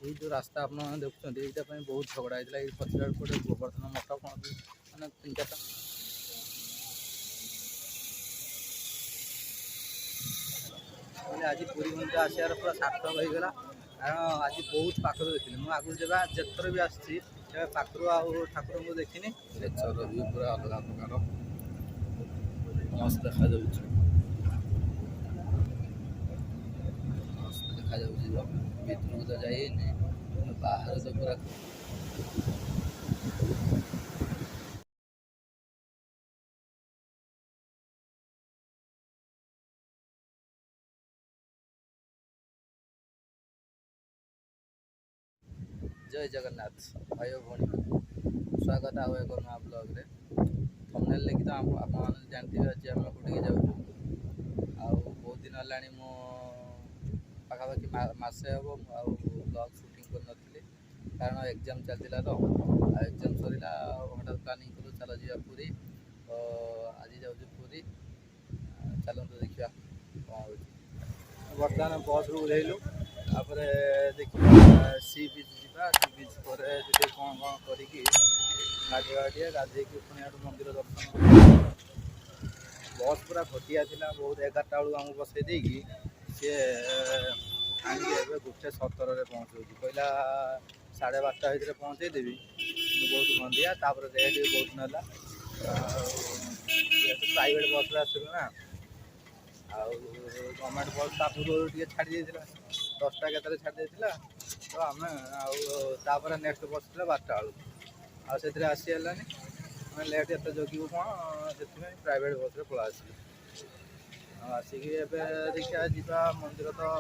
ये जो रास्ता आप देखुं ये बहुत झगड़ा होता है। ये पचर पड़े गोवर्धन मठ कौन मैंने 3-4टा आज पुरी मंदिर आसार पूरा सार्थक होगा कारण आज बहुत पाखर देखी मुझे आगुरी जब जितर भी आसी पाखर ठाकुर को देखनी नेचर भी पूरा अलग प्रकार मस्त देखा मस्त देखा भितर तो जाइए बाहर तो पूरा जय जगन्नाथ भाई भौणी स्वागत आउ एक नया ब्लॉग रे थंबनेल देखि तो आप जानते आज आम कौटिके जाऊँ आउ बहुत दिन है मो पाखापाखि मसे हम आउ ब्लॉग शूटिंग कर कारण एग्जाम चलता तो एग्जाम सरला हठात प्लानिंग कलु चल जा पूरी तो आज जाऊँ पूरी चलते देखा कौन हो बर्तमान बस रू ओह्लैलु तापर देखिए सी बीच जा सी बीच पर कौन कौन करी गाधे गाधे पुणी आठ मंदिर दर्शन बस पूरा घटिया था बहुत 11टा बेलू आमको बसई देगी सी आगे 1:17 पहुँचाऊँ कहला 12:30 भितर पहुँचेदेवी बहुत भंदिया तापर रेट भी बहुत नाला प्राइवेट बस आसलु ना आउ गवर्नमेंट बस ता पूर्व छाड़ी 10टा के छाड़ी तो आम आउे नेक्स्ट बस 12टा बेलू आसे आसीलानी मैं लेट एत जगू कौन से प्राइवेट बस पला आसिक देखा जा मंदिर तो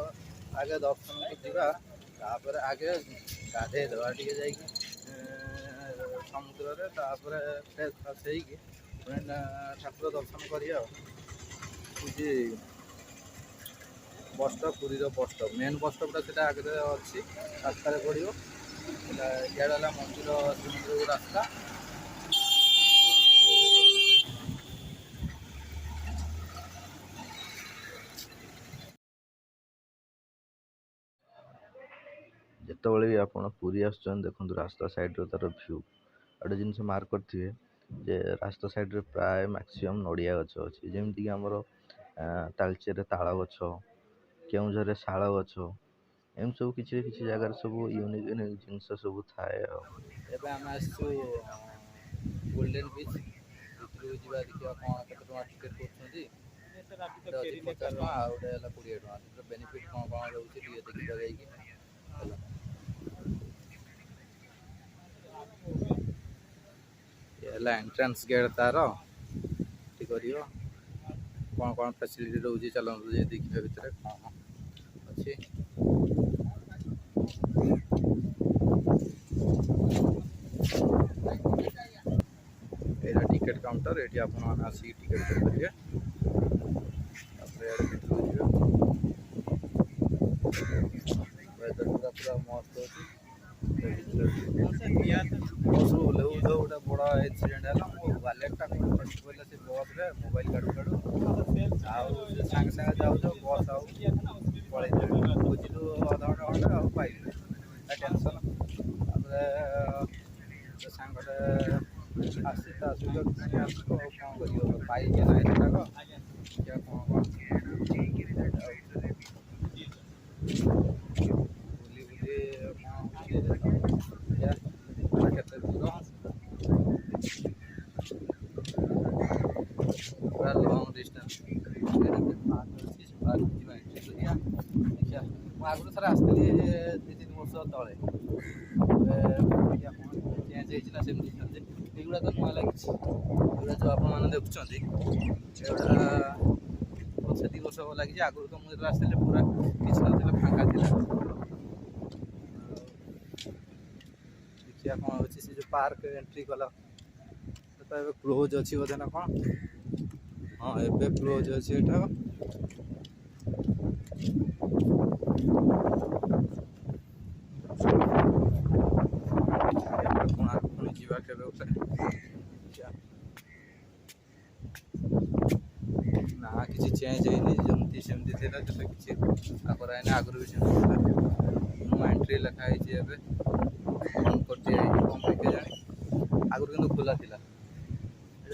आगे दर्शन कर आगे गाधे दवा टे जा समुद्र फ्रेश फ्रेश हो ठाकुर दर्शन करा bus stop Puri bus stop main bus स्टॉपटा से आगे अच्छी रास्तार पड़ो इड़ा मंदिर श्रीमंदिर रास्ता जिते भी आप पुरी आसुँच देखो रास्ता साइड तार भ्यू गोटे जिन मार्क करेंगे जे रास्ता साइड रे प्राय मैक्सिमम नड़िया गछ अच्छी जमीक आमर तालचेर ताल गछ केउझर शाल गछ एम सब किसी किसी जगार सब यूनिक यूनिक जिन सब थाए गोल्डन बीच भितर जावा देखा कौन के टिकेट कर 50 टका आ 20 टका बेनिफिट कौन कौन रोचे देखा जा एंट्रेंस गेट तार कर कौन कौन फैसिलिटी रोचे चलते देखिए भितर कौन अच्छी यहाँ टिकेट काउंटर ये आप आसिक टिकेट करेंगे वेदर पूरा पूरा मस्त बस ओह्लू तो गोटे बड़ एक्सीडेंट है वालेटा खसी पड़ा से बस रे मोबाइल काटू काटू आउ सागे सागे जाऊ बस आउ पलू बुझलु अधा घंटे खंडे आउ पाइल टेंशन सांगटे आसी कौन कर पाइल ना क्या कौन बुली बुली केते दूर पूरा लंग डिस्टेंस देखिए आगुरी थोड़ा आसती 2-3 वर्ष तले चेंज होना सेमती युवा तो नुआ लगी जो आप देखुं वर्षे 2 वर्ष लगी आगुरी तो मुझे आसते पूरा किसी ना फांका था देखिए कौन अच्छी से जो पार्क एंट्री कल तो क्लोज अच्छी बोधे ना कौन हाँ एबे क्लोज अच्छी एटा पुणी जीवा के ना किसी चेंज होनी जमती सेमती थी किसी आगर भी सेमती नो एंट्री लिखाई एवं बंद कर दिया कौन पे जानी आगुरी किंतु खोला थिला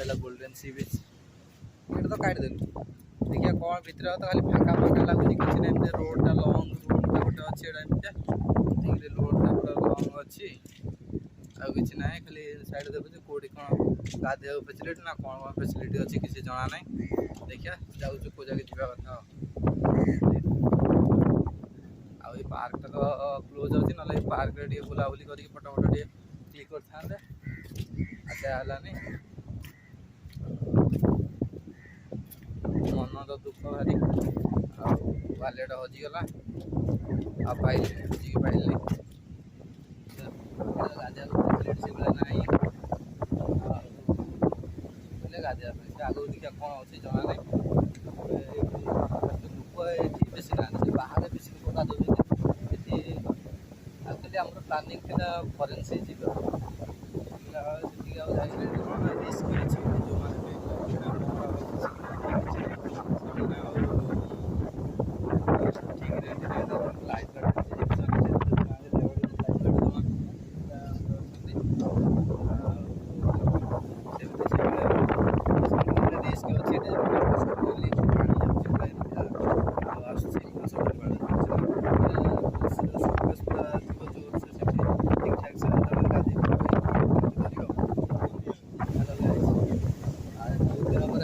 एटा गोल्डन सी बीच ये तो काट देलु देखिए कौन भितर तो खाली फाँका फाँका लगुच कि रोडटा लंग रोडटा गोटे अच्छी एमती ठीक रोडटा पूरा लंग अच्छी आउ कि ना खाली साइड देखुचे कौटी कौन गाधे फैसिलिटी ना कौन कौन फैसिलिटी अच्छी किसी जना ना देखिया जाऊँ को जगह जावा कथा आ पार्कटा तो क्लोज अच्छी ना पार्क बुलाबुली करके फटो फटो क्लिक कर था आसानी मन तो दुख भारी वालेट हजिगला आ पाइल खोजिक पाइल गाधिया फैसिलिटी से ना गाधिया आगु देखा कौन अच्छी जना ना लोक ये बेसी ना बाहर बेसी लोक गाधो एक्चुअली आम प्लानिंग थी फरेन्सी जी रिस्क अच्छी जो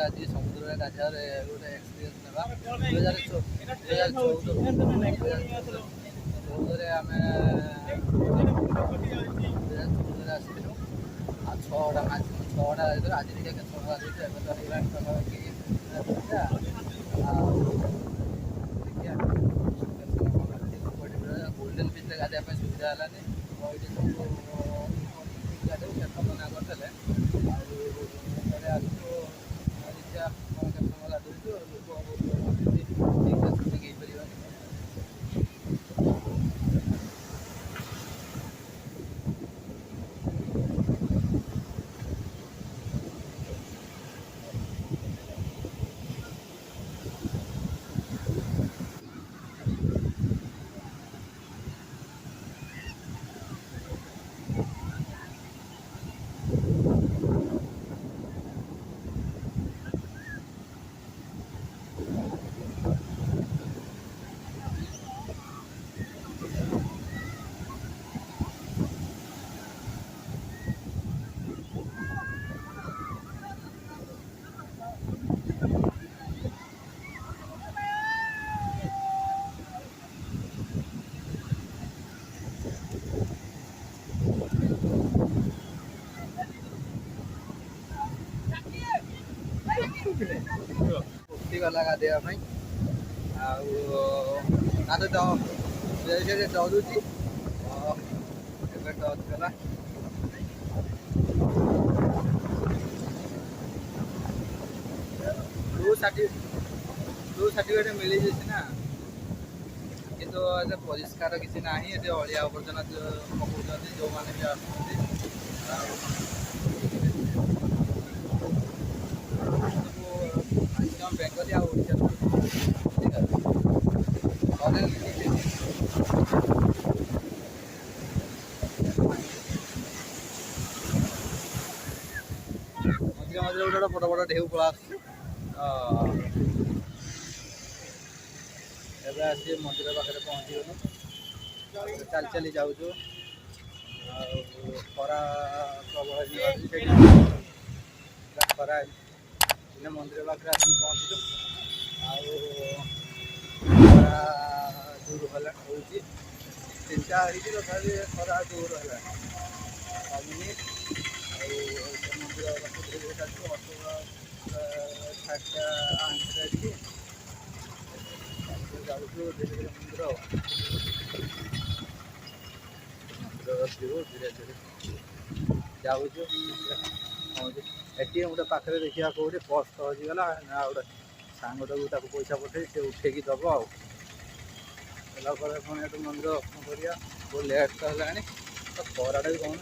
आज समुद्र गाधार गोटे एक्सपीरियंस ना 2014 आम आसलु आ 6टा आज 6टा आज देखिए के 6टा गोल्डन बीच गाधा सुविधा है गाधे मना करते गला गाधेवाई आद डरुची गला ब्लू सर्टिफिकेट मिल जाए ना किंतु परिष्कार किसी ना अलिया आवर्जना पकाउं जो मैंने भी आसम बेंगली आड़शा मझे मझे गोटे बड़ बड़ ढेउ पड़ा एवं आस मंदिर पाखे पहुँची गलु चल चली जाऊँ खरा प्रबल खरा मंदिर पाखे आस पहुँचलु खरा दूर है हो 3टा तथापि खरा दूर है कमुनी मंदिर जाऊँ धीरे धीरे मंदिर धीरे धीरे जाऊँ एटी गोटे पाखे देखा कौटे पर्स तो हजिगला ना गोटे सांगटाक पैसा पठे से उठेकी दब आला पुणी मंदिर दर्शन करा बहुत लेट तो है तो खराटा भी कौन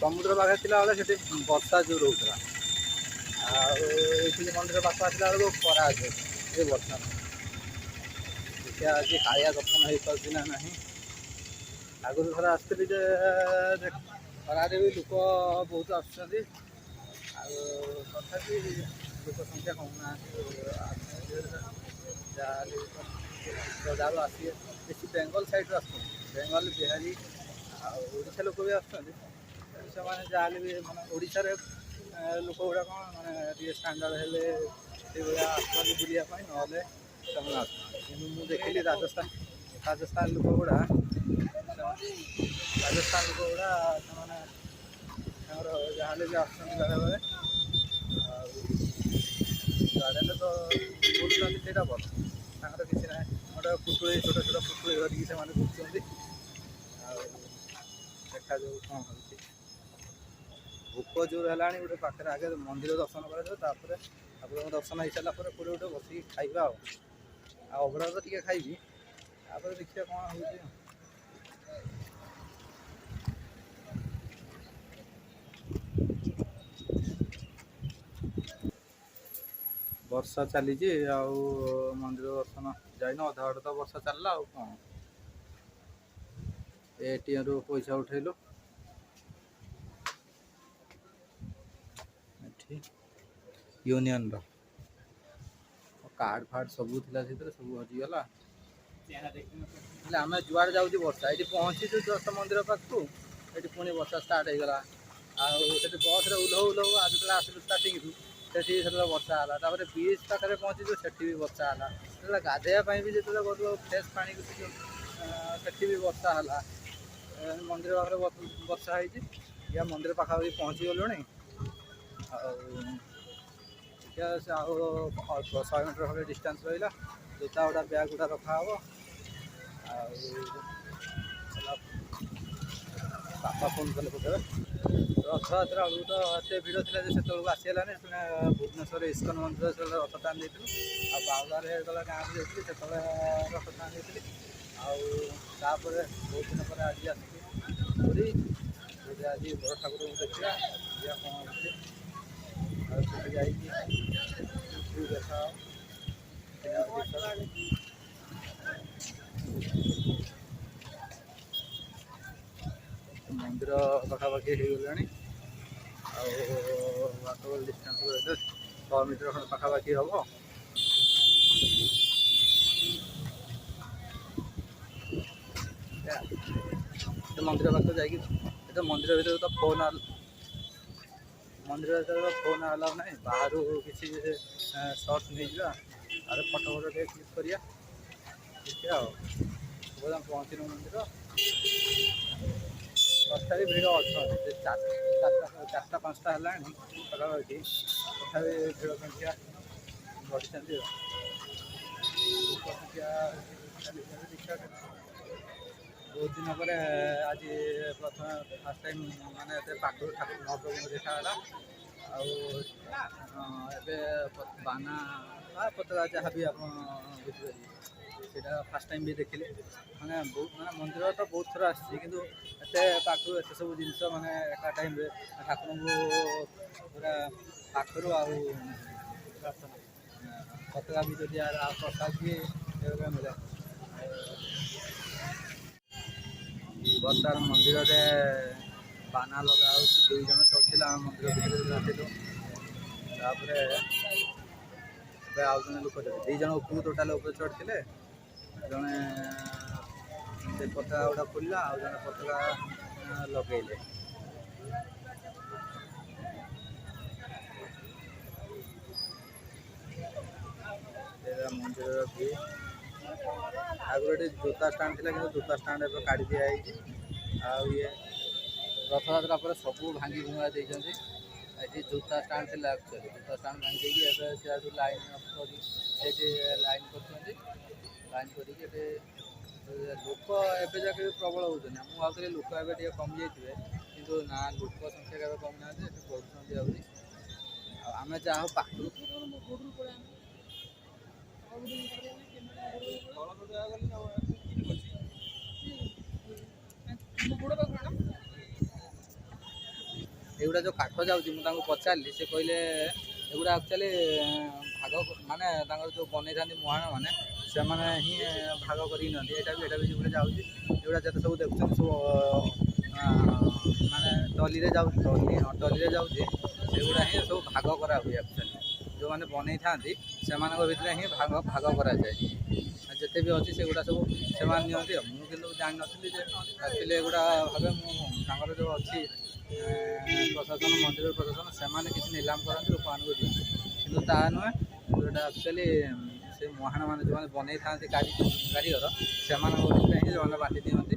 समुद्र पाखे थी से वर्षा जोर होता ये मंदिर पाख आसला बेलू खरा ये वर्षा देखिए आज कालिया दर्शन हो पारना ना ଆଗରୁ ଥରେ ଆସିଥିଲି ଯେ ଖରାରେ ବି ଲୋକ ବହୁତ ଆସୁଛନ୍ତି, ଆଉ ତଥାପି ଲୋକ ସଂଖ୍ୟା କମୁନାହାନ୍ତି। ଯାହାହେଲେ ଯାହାରୁ ଆସିବେ ବେଶୀ ବେଙ୍ଗଲ ସାଇଡ଼ରୁ ଆସୁଛନ୍ତି, ବେଙ୍ଗଲ ବିହାରୀ ଆଉ ଓଡ଼ିଶା ଲୋକ ବି ଆସୁଛନ୍ତି। ସେମାନେ ଯାହାହେଲେ ବି ମାନେ ଓଡ଼ିଶାରେ ଲୋକ ଗୁଡ଼ା କ'ଣ ମାନେ ଟିକେ ଷ୍ଟାଣ୍ଡାର୍ଡ଼ ହେଲେ ସେଇଭଳିଆ ଆସୁଛନ୍ତି ବୁଲିବା ପାଇଁ, ନହେଲେ ସେମାନେ ଆସୁନାହାନ୍ତି। କିନ୍ତୁ ମୁଁ ଦେଖିଲି ରାଜସ୍ଥାନ ଲୋକ ଗୁଡ଼ା ସେମାନେ ତାଙ୍କର ଯାହାହେଲେ ବି ଆସୁଛନ୍ତି ବେଳେବେଳେ। ଆଉ ଗାର୍ଡ଼େନ୍ରେ ତ ବୁଲୁଛନ୍ତି, ସେଇଟା ଭଲ, ତାଙ୍କର କିଛି ନାହିଁ। ଗୋଟେ ପୁଟୁଳି ଛୋଟ ଛୋଟ ପୁଟୁଳି ଧରିକି ସେମାନେ ବୁଲୁଛନ୍ତି। ଆଉ ଦେଖାଯାଉ କ'ଣ ହେଉଛି। ଭୋକ ଜୋର ହେଲାଣି, ଗୋଟେ ପାଖରେ ଆଗେ ମନ୍ଦିର ଦର୍ଶନ କରାଯାଉ, ତାପରେ ଠାକୁରଙ୍କ ଦର୍ଶନ ହେଇସାରିଲା ପରେ କୋଉଠି ଗୋଟେ ବସିକି ଖାଇବା। ଆଉ ଅଭଡ଼ା ତ ଟିକେ ଖାଇବି, ତାପରେ ଦେଖିବା କ'ଣ ହେଉଛି। ବର୍ଷା ଚାଲିଛି, ଆଉ ମନ୍ଦିର ଦର୍ଶନ ଯାଇନୁ, ଅଧା ବାଟ ତ ବର୍ଷା ଚାଲିଲା। ଆଉ କ'ଣ, ଏଟିଏମ୍ରୁ ପଇସା ଉଠେଇଲୁ। ଏଠି ୟୁନିୟନର କାର୍ଡ଼ ଫାର୍ଡ଼ ସବୁ ଥିଲା, ସେଥିରେ ସବୁ ହଜିଗଲା। ହେଲେ ଆମେ ଯୁଆଡ଼େ ଯାଉଛି ବର୍ଷା, ଏଠି ପହଞ୍ଚିଛୁ ଜଷ୍ଟ ମନ୍ଦିର ପାଖକୁ, ଏଠି ପୁଣି ବର୍ଷା ଷ୍ଟାର୍ଟ ହେଇଗଲା। ଆଉ ସେଠି ବସ୍ରେ ଓହ୍ଲଉ ଯେତେବେଳେ ଆସିଲୁ ଷ୍ଟାର୍ଟିଂରୁ, ସେଠି ସେତେବେଳେ ବର୍ଷା ହେଲା। ତାପରେ ବିଚ୍ ପାଖରେ ପହଞ୍ଚିଛୁ, ସେଠି ବି ବର୍ଷା ହେଲା। ଯେତେବେଳେ ଗାଧୋଇବା ପାଇଁ ବି ଯେତେବେଳେ ଗଲୁ ଫ୍ରେଶ୍ ପାଣି ସେଠି ବି ବର୍ଷା ହେଲା। ମନ୍ଦିର ପାଖରେ ବର୍ଷା ହେଇଛି। ୟା ମନ୍ଦିର ପାଖାପାଖି ପହଞ୍ଚି ଗଲୁଣି। ଆଉ ଦେଖିବା ସେ ଆଉ ଅଳ୍ପ 100 ମିଟର ଖଣ୍ଡେ ଡିଷ୍ଟାନ୍ସ ରହିଲା। ଜୋତା ଗୁଡ଼ା ବ୍ୟାଗ୍ ଗୁଡ଼ା ରଖାହେବ। ଆଉ ବାପା ଫୋନ୍ କଲେ ପକେଇବେ। ରଥଯାତ୍ରା ବେଳକୁ ତ ଏତେ ଭିଡ଼ ଥିଲା ଯେ ସେତେବେଳକୁ ଆସି ହେଲାନି। ଭୁବନେଶ୍ୱର ଇସ୍କନ ମନ୍ଦିର ଯେତେବେଳେ ରଥ ଟାଣି ଦେଇଥିଲୁ, ଆଉ ବାହୁଡ଼ାରେ ଯେତେବେଳେ ଗାଁକୁ ଯାଇଥିଲି ସେତେବେଳେ ରଥ ଟାଣି ଦେଇଥିଲି। ଆଉ ତାପରେ ବହୁତ ଦିନ ପରେ ଆଜି ଆସିକି ପୁରୀ ଆଜି ବଡ଼ ଠାକୁରଙ୍କୁ ଦେଖିବା କ'ଣ ହେଉଛି। ଆଉ ସେଠି ଯାଇକି ଦେଖା ମନ୍ଦିର ପାଖାପାଖି ହେଇଗଲାଣି। ଆଉ ୱାଟରବଲ୍ ଡିଷ୍ଟାନ୍ସ ରହିଲେ 100 ମିଟର ଖଣ୍ଡେ ପାଖାପାଖି ହେବ। ସେ ମନ୍ଦିର ପାଖରେ ଯାଇକି ମନ୍ଦିର ଭିତରେ ତ ଫୋନ୍ ଆଲାଉ ନାହିଁ। ବାହାରୁ କିଛି ସର୍ଟ ନେଇଯିବା, ଆଉ ଫଟୋ ଟିକେ କ୍ଲିକ୍ କରିବା। ଦେଖିବା ଆଉ ପହଞ୍ଚିଲୁ ମନ୍ଦିର। ତଥାପି ଭିଡ଼ ଅଛନ୍ତି, 4ଟା 5ଟା ହେଲାଣି ପାଖାପାଖି, ତଥାପି ଭିଡ଼ ସଂଖ୍ୟା ବଢ଼ିଛନ୍ତି। ଲୋକ ସଂଖ୍ୟା ବହୁତ ଦିନ ପରେ ଆଜି ପ୍ରଥମେ ଫାର୍ଷ୍ଟ ଟାଇମ୍ ମାନେ ଏତେ ପାଖରୁ ଠାକୁର ମହାପ୍ରଭୁଙ୍କୁ ଦେଖାଗଲା। ଆଉ ଏବେ ବାନା ବା ପତାକା ଯାହା ବି ଆପଣ ବୁଝିପାରିବେ, ସେଇଟା ଫାର୍ଷ୍ଟ ଟାଇମ୍ ବି ଦେଖିଲି। ମାନେ ମନ୍ଦିର ତ ବହୁତ ଥର ଆସିଛି, କିନ୍ତୁ ଏତେ ପାଖରୁ ଏତେ ସବୁ ଜିନିଷ ମାନେ ଏକା ଟାଇମ୍ରେ ଠାକୁରଙ୍କୁ ପୁରା ପାଖରୁ ଆଉ ପତାକା ବି ଯଦି ପ୍ରସାଦ ବି ମିଳେ। ବର୍ତ୍ତମାନ ମନ୍ଦିରରେ ବାନା ଲଗା ହେଉଛି। 2 ଜଣ ଚଢ଼ିଥିଲା ଆମ ମନ୍ଦିର ଭିତରେ ଆସିଲୁ। ତାପରେ ଏବେ ଆଉ ଜଣେ ଲୋକ 2 ଜଣ ଉପରକୁ ଟୋଟାଲ ଉପରେ ଚଢ଼ିଥିଲେ। ଜଣେ ସେ ପତାକା ଗୁଡ଼ା ଖୋଲିଲା, ଆଉ ଜଣେ ପତାକା ଲଗେଇଲେ। ମନ୍ଦିରର ଭିଉ। ଆଗରୁ ଏଠି ଜୋତା ଷ୍ଟାଣ୍ଡ ଥିଲା, କିନ୍ତୁ ଜୋତା ଷ୍ଟାଣ୍ଡ ଏବେ କାଢ଼ି ଦିଆହେଇଛି। ଆଉ ରଥଯାତ୍ରା ପରେ ସବୁ ଭାଙ୍ଗି ଭୁଙ୍ଗା ଦେଇଛନ୍ତି। ଏଠି ଜୋତା ଷ୍ଟାଣ୍ଡ ଥିଲା, ଆକ୍ଚୁଆଲି ଜୋତା ଷ୍ଟାଣ୍ଡ ଭାଙ୍ଗି ଦେଇକି ଏବେ ସେଆଡ଼ୁ ଲାଇନ୍ କରି ସେଇଠି ଲାଇନ୍ କରୁଛନ୍ତି। ଲାଇନ୍ କରିକି ଏଠି ଲୋକ ଏବେ ଯାକେ ବି ପ୍ରବଳ ହେଉଛନ୍ତି। ମୁଁ ଭାବୁଥିଲି ଲୋକ ଏବେ ଟିକେ କମିଯାଇଥିବେ, କିନ୍ତୁ ନା, ଲୋକ ସଂଖ୍ୟା କେବେ କମିନାହାନ୍ତି, ଏଠି ବଢ଼ୁଛନ୍ତି ଆହୁରି। ଆଉ ଆମେ ଯାହା ହଉ ପାଖରୁ ଏଗୁଡ଼ା ଯେଉଁ କାଠ ଯାଉଛି, ମୁଁ ତାଙ୍କୁ ପଚାରିଲି, ସେ କହିଲେ ଏଗୁଡ଼ା ଆକ୍ଚୁଆଲି ଭାଗ ମାନେ ତାଙ୍କର ଯେଉଁ ବନେଇଥାନ୍ତି ମହାଣ ମାନେ, ସେମାନେ ହିଁ ଭାଗ କରିକି ନିଅନ୍ତି। ଏଇଟା ବି ଯୋଉଟା ଯାଉଛି, ଯୋଉଟା ଯେତେ ସବୁ ଦେଖୁଛନ୍ତି ସବୁ ମାନେ ଟଲିରେ ଯାଉଛି, ଟଲିରେ ଯାଉଛି, ସେଗୁଡ଼ା ହିଁ ସବୁ ଭାଗ କରାହୁଏ। ଆକ୍ଚୁଆଲି ଯେଉଁମାନେ ବନେଇଥାନ୍ତି ସେମାନଙ୍କ ଭିତରେ ହିଁ ଭାଗ କରାଯାଏ। ଯେତେ ବି ଅଛି ସେଗୁଡ଼ା ସବୁ ସେମାନେ ନିଅନ୍ତି। ଆଉ ମୁଁ କିନ୍ତୁ ଜାଣିନଥିଲି ଯେ ଆକ୍ଚୁଆଲି ଏଗୁଡ଼ା ଭାବେ ମୁଁ ତାଙ୍କର ଯେଉଁ ଅଛି ପ୍ରଶାସନ, ମନ୍ଦିର ପ୍ରଶାସନ, ସେମାନେ କିଛି ନିଲାମ କରନ୍ତି, ଲୋକମାନଙ୍କୁ ଦିଅନ୍ତି। କିନ୍ତୁ ତାହା ନୁହେଁ, ଯେଉଁଟା ଆକ୍ଚୁଆଲି ସେ ମହାଣମାନେ ଯେଉଁମାନେ ବନେଇଥାନ୍ତି କାରିଗର, ସେମାନଙ୍କ ଭିତରେ ହିଁ ସେମାନେ ବାଣ୍ଟି ଦିଅନ୍ତି।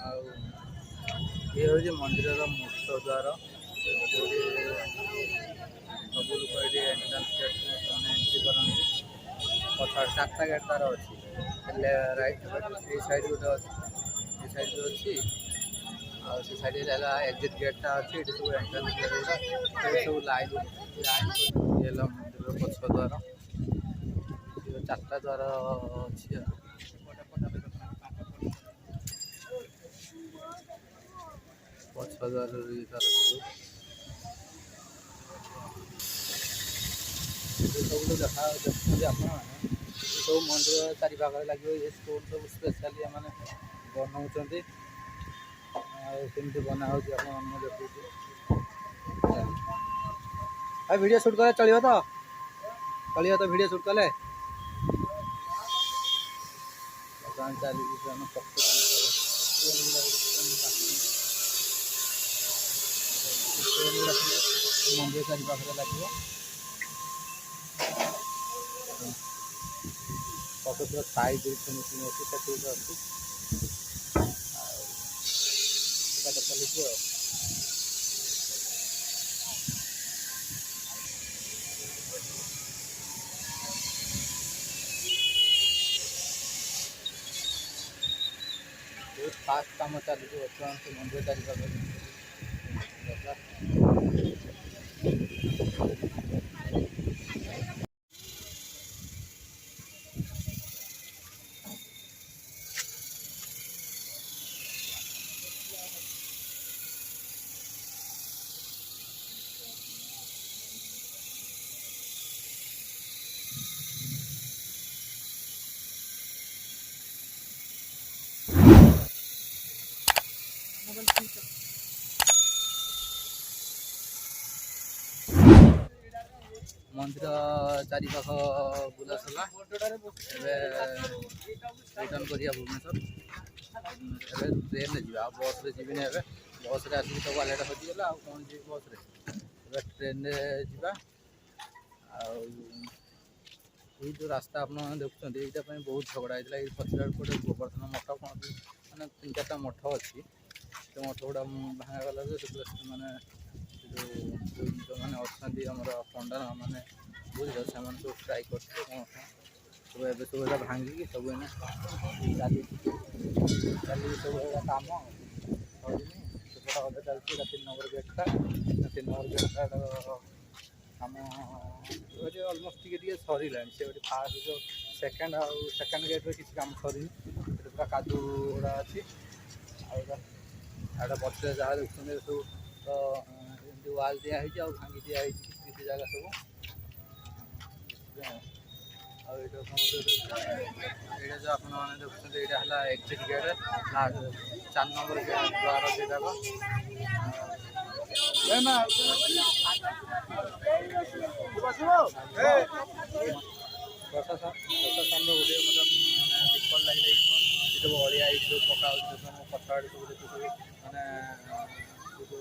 ଆଉ ଇଏ ହେଉଛି ମନ୍ଦିରର ମୁଖ୍ୟ ଦ୍ୱାର। ସବୁ ଲୋକ ଏଠି ଏଣ୍ଟ୍ରାନ୍ସ ଗେଟ୍ ମାନେ ଏଣ୍ଟ୍ରି କରନ୍ତି। ପଛଆଡ଼େ 4ଟା ଗେଟ୍ ତା'ର ଅଛି, ହେଲେ ରାଇଟ୍ ଏଇ ସାଇଡ଼୍ ଗୋଟେ ଅଛି, ଏ ସାଇଡ଼୍ ବି ଅଛି। ଆଉ ସେ ସାଇଡ଼୍ ହେଲା ଏକ୍ଜିଟ୍ ଗେଟ୍ଟା ଅଛି। ଏଠି ସବୁ ଏଣ୍ଟ୍ରାନ୍ସ ଗେଟ୍ ଗୁଡ଼ା, ଏଠି ସବୁ ଲାଇନ୍ ହେଲା ମନ୍ଦିରର ପଛ ଦ୍ୱାର। 4ଟା ଦ୍ୱାର ଅଛି। ଆଉ ପଛ ଦ୍ୱାରରେ ତା'ର ସବୁ ଦେଖୁଛନ୍ତି ଆପଣମାନେ, ସବୁ ମନ୍ଦିର ଚାରିପାଖରେ ଲାଗିବ। ଏ ଷ୍ଟୋନ୍ ସବୁ ସ୍ପେଶାଲି ଏମାନେ ବନାଉଛନ୍ତି। ଆଉ କେମିତି ବନା ହେଉଛି ଆପଣମାନଙ୍କୁ ଦେଖୁଛି। ଆଉ ଭିଡ଼ିଓ ସୁଟ୍ କଲେ ଚଳିବ ତ? ଚଳିବ ତ ଭିଡ଼ିଓ ସୁଟ୍ କଲେ? ବର୍ତ୍ତମାନ ଚାଲିଛି ମନ୍ଦିର ଚାରିପାଖରେ ଲାଗିବ। ପଛରେ ସାଇଜ୍ ଫିନିସିଂ ଅଛି, ସେଠି ଗୋଟେ ଅଛି। ଆଉ ଚାଲିଛି ଆଉ ବହୁତ ଫାଷ୍ଟ କାମ ଚାଲିଛି ବର୍ତ୍ତମାନ ସେ ମନ୍ଦିର ଚାରିପାଖରେ। ମନ୍ଦିର ଚାରିପାଖ ବୁଲା ସରିଲା। ଏବେ ରିଟର୍ଣ୍ଣ କରିବା ଭୁବନେଶ୍ୱର। ଏବେ ଟ୍ରେନ୍ରେ ଯିବା, ଆଉ ବସ୍ରେ ଯିବିନି। ଏବେ ବସ୍ରେ ଆସିକି ତ ୱାଲେଟ ହଜିଗଲା, ଆଉ କ'ଣ ଯିବି ବସ୍ରେ। ଏବେ ଟ୍ରେନ୍ରେ ଯିବା। ଆଉ ଏଇ ଯେଉଁ ରାସ୍ତା ଆପଣମାନେ ଦେଖୁଛନ୍ତି, ଏଇଟା ପାଇଁ ବହୁତ ଝଗଡ଼ା ହେଇଥିଲା। ଏଇ ପଛରେ ଗୋଟେ ଗୋବର୍ଦ୍ଧନ ମଠ କ'ଣ ମାନେ 3-4ଟା ମଠ ଅଛି। ସେ ମଠ ଗୁଡ଼ା ଭାঙାଗଲା ଯେ ସେଥିରେ ମାନେ ଯେଉଁମାନେ ଅଛନ୍ତି ଆମର ପଣ୍ଡା ମାନେ ବୁଝିଲ, ସେମାନେ ସବୁ ଟ୍ରାଏ କରିଥିଲେ କ'ଣ ସବୁ। ଏବେ ସବୁ ଏଇଟା ଭାଙ୍ଗିକି ସବୁ ଏଇନା ଚାଲିଛି ସବୁ ଏଇଟା କାମ ସରିନି। ସେପଟା ଅଧା ଚାଲିଛି। ଏଇଟା 3 ନମ୍ବର ଗେଟ୍ଟା, 3 ନମ୍ବର ଗେଟ୍ଟା କାମ ଅଲମୋଷ୍ଟ ଟିକେ ସରିଲାଣି। ସେ ଗୋଟେ ଫାଷ୍ଟ ଯେଉଁ ସେକେଣ୍ଡ ଗେଟ୍ରେ କିଛି କାମ ସରିନି। ସେଠି ପୁରା କାଦୁ ଗୁଡ଼ା ଅଛି। ଆଉ ଏଇଟା ପଛରେ ଯାହା ଦେଖୁଛନ୍ତି ସବୁ ତ ଏମିତି ୱାଲ୍ ଦିଆହେଇଛି, ଆଉ ଭାଙ୍ଗି ଦିଆହେଇଛି କିଛି ଜାଗା ସବୁ। ଆଉ ଏଇଟା କ'ଣ ଏଇଟା ଯେଉଁ ଆପଣମାନେ ଦେଖୁଛନ୍ତି, ଏଇଟା ହେଲା ଏକ୍ଜିଟ୍ ଗେଟ୍, 4 ନମ୍ବର ଦ୍ୱାର ସେଇଟାକ। ପ୍ରଶାସନର ଗୋଟେ ମାନେ ବିପଦ ଲାଗିଯାଇଛି। ସେ ସବୁ ଅଳିଆ ହେଇକି ସବୁ ପକା ହେଉଛି। ସବୁ ପଛଆଡ଼େ ସବୁ ସବୁ ମାନେ ସବୁ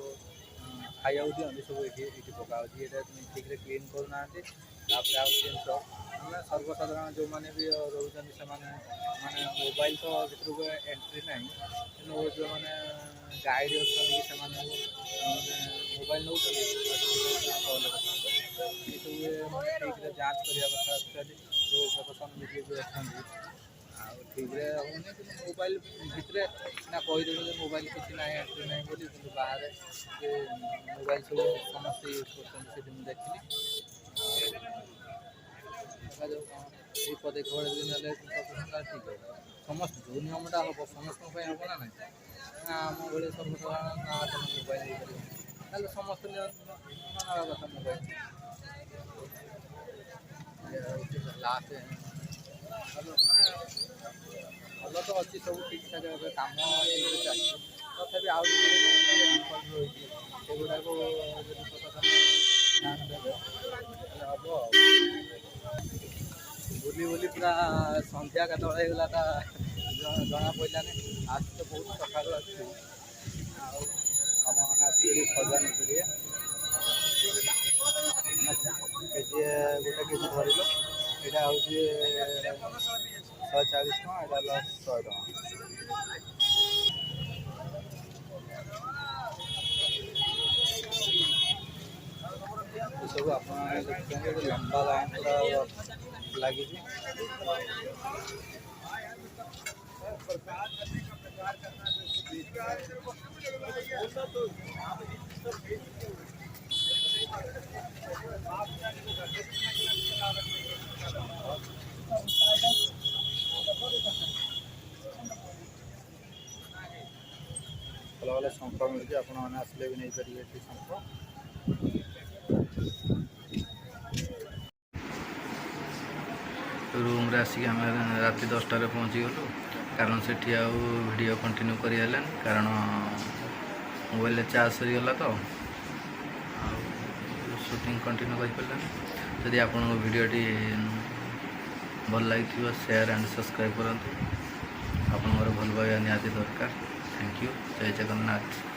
ଖାଇବାକୁ ଦିଅନ୍ତି, ସବୁ ଏଠି ପକା ହେଉଛି। ଏଇଟା ଠିକ୍ରେ କ୍ଲିନ୍ କରୁନାହାନ୍ତି। ତାପରେ ଆଉ ଜିନିଷ ମାନେ ସର୍ବସାଧାରଣ ଯେଉଁମାନେ ବି ରହୁଛନ୍ତି, ସେମାନେ ମାନେ ମୋବାଇଲ ତ ଭିତରକୁ ଏଣ୍ଟ୍ରି ନାହିଁ, କିନ୍ତୁ ଯେଉଁମାନେ ଗାଇଡ଼ ଅଛନ୍ତି ସେମାନଙ୍କୁ ମାନେ ମୋବାଇଲ ନେଉଛନ୍ତି, ଏସବୁ ଠିକ୍ରେ ଯାଞ୍ଚ କରିବା କଥା। ଆକ୍ଚୁଆଲି ଯେଉଁ ପ୍ରଶାସନ ଯିଏ ବି ଅଛନ୍ତି, ଆଉ ଠିକ୍ରେ ହେଉନି। କିନ୍ତୁ ମୋବାଇଲ ଭିତରେ ନା କହିଦେଉଛନ୍ତି ମୋବାଇଲ କିଛି ନାହିଁ, ଏଣ୍ଟ୍ରି ନାହିଁ ବୋଲି, କିନ୍ତୁ ବାହାରେ ସେ ମୋବାଇଲ ସବୁ ସମସ୍ତେ ୟୁଜ୍ କରୁଛନ୍ତି। ସେଠି ମୁଁ ଦେଖିଲି। ଦେଖାଯାଉ କ'ଣ ଏଇ ପଦକ୍ଷେପ ନେଲେ ପ୍ରଶାସନଟା ଠିକ୍ ହେବ। ସମସ୍ତେ ଯେଉଁ ନିୟମଟା ହେବ ସମସ୍ତଙ୍କ ପାଇଁ ହେବ ନା ନାହିଁ। ନା ଆମ ଭଳି ସର୍ବସାଧାରଣ ନା ତମେ ମୋବାଇଲ ନେଇପାରିବ, ତାହେଲେ ସମସ୍ତେ ନେବା କଥା ମୋବାଇଲ। ଲାଷ୍ଟ ଭଲ ତ ଅଛି ସବୁ ଠିକ୍ଠାକ୍ ଏବେ କାମ ଠିକ୍ରେ ଚାଲିଛି ତଥାପି ଆଉ ଟିକେ ବିପଦ ରହିଛି ସେଗୁଡ଼ାକୁ ଯଦି ପ୍ରଶାସନ ଧ୍ୟାନ ଦେବେ ତାହେଲେ ହେବ ଆଉ ବୁଲି ବୁଲି ପୁରା ସନ୍ଧ୍ୟା କେତେବେଳେ ହେଇଗଲା ତା ଜଣା ପଡ଼ିଲାନି ଆଜି ତ ବହୁତ ସକାଳୁ ଆସିଛୁ ଆଉ ଆପଣମାନେ ଆସିକି ଖଜା ନେଇପାରିବେ କେଜି ଗୋଟେ କେଜି ଧରିଲୁ ଏଇଟା ହେଉଛି 140 ଟଙ୍କା ଏଇଟା ହେଲା 100 ଟଙ୍କା ଏସବୁ ଆପଣମାନେ ଦେଖୁଛନ୍ତି ଗୋଟେ ଲମ୍ବା ଲାଇନ୍ ପୁରା ଲାଗିଛି ଭଲ ଭଲ ଶଙ୍ଖ ମିଳୁଛି ଆପଣମାନେ ଆସିଲେ ବି ନେଇପାରିବେ ଏଠି ଶଙ୍ଖ ରୁମ୍ରେ ଆସିକି ଆମେ ରାତି 10টাରେ ପହଞ୍ଚିଗଲୁ କାରଣ ସେଠି ଆଉ ଭିଡ଼ିଓ କଣ୍ଟିନ୍ୟୁ କରିହେଲାନି କାରଣ ମୋବାଇଲରେ ଚାର୍ଜ ସରିଗଲା ତ ଆଉ ସୁଟିଂ କଣ୍ଟିନ୍ୟୁ କରିପାରିଲାନି ଯଦି ଆପଣଙ୍କ ଭିଡ଼ିଓଟି ଭଲ ଲାଗିଥିବ ସେୟାର ଆଣ୍ଡ ସବସ୍କ୍ରାଇବ୍ କରନ୍ତୁ ଆପଣଙ୍କର ଭଲ ପାଇବା ନିହାତି ଦରକାର ଥ୍ୟାଙ୍କ ୟୁ ଜୟ ଜଗନ୍ନାଥ।